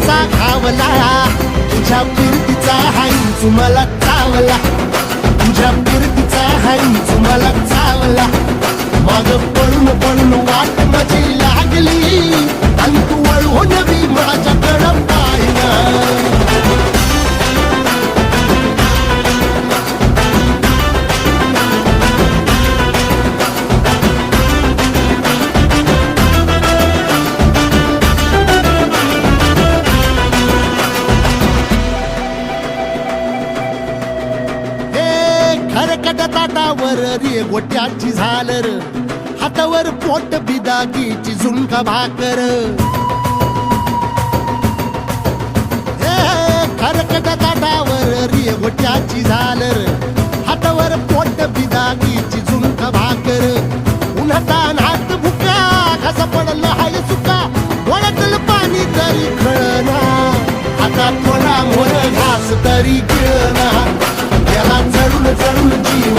कसा घावला, तुझ्या फिरतीचा हाईच मला चावला, तुझ्या फिरतीचा हाईच मला चावला. माग पळून पळून वाट माझी लागली आणि तू वळून बी माझ्याकडं पाहिना. खरकट ताटावर रे गोट्याची झालर, हातावर पोट बिदागीची झुणका भाकर. खरकट ताटावर रे गोट्याची झालर, हातावर पोट बिदागीची झुणका भाकर. उन्हातान हात भुका, कसा पडलं हाय सुका, वळतल पाणी तरी कळना, आता थोडा मोर घास तरी गिळना. याला चढून चढून जीव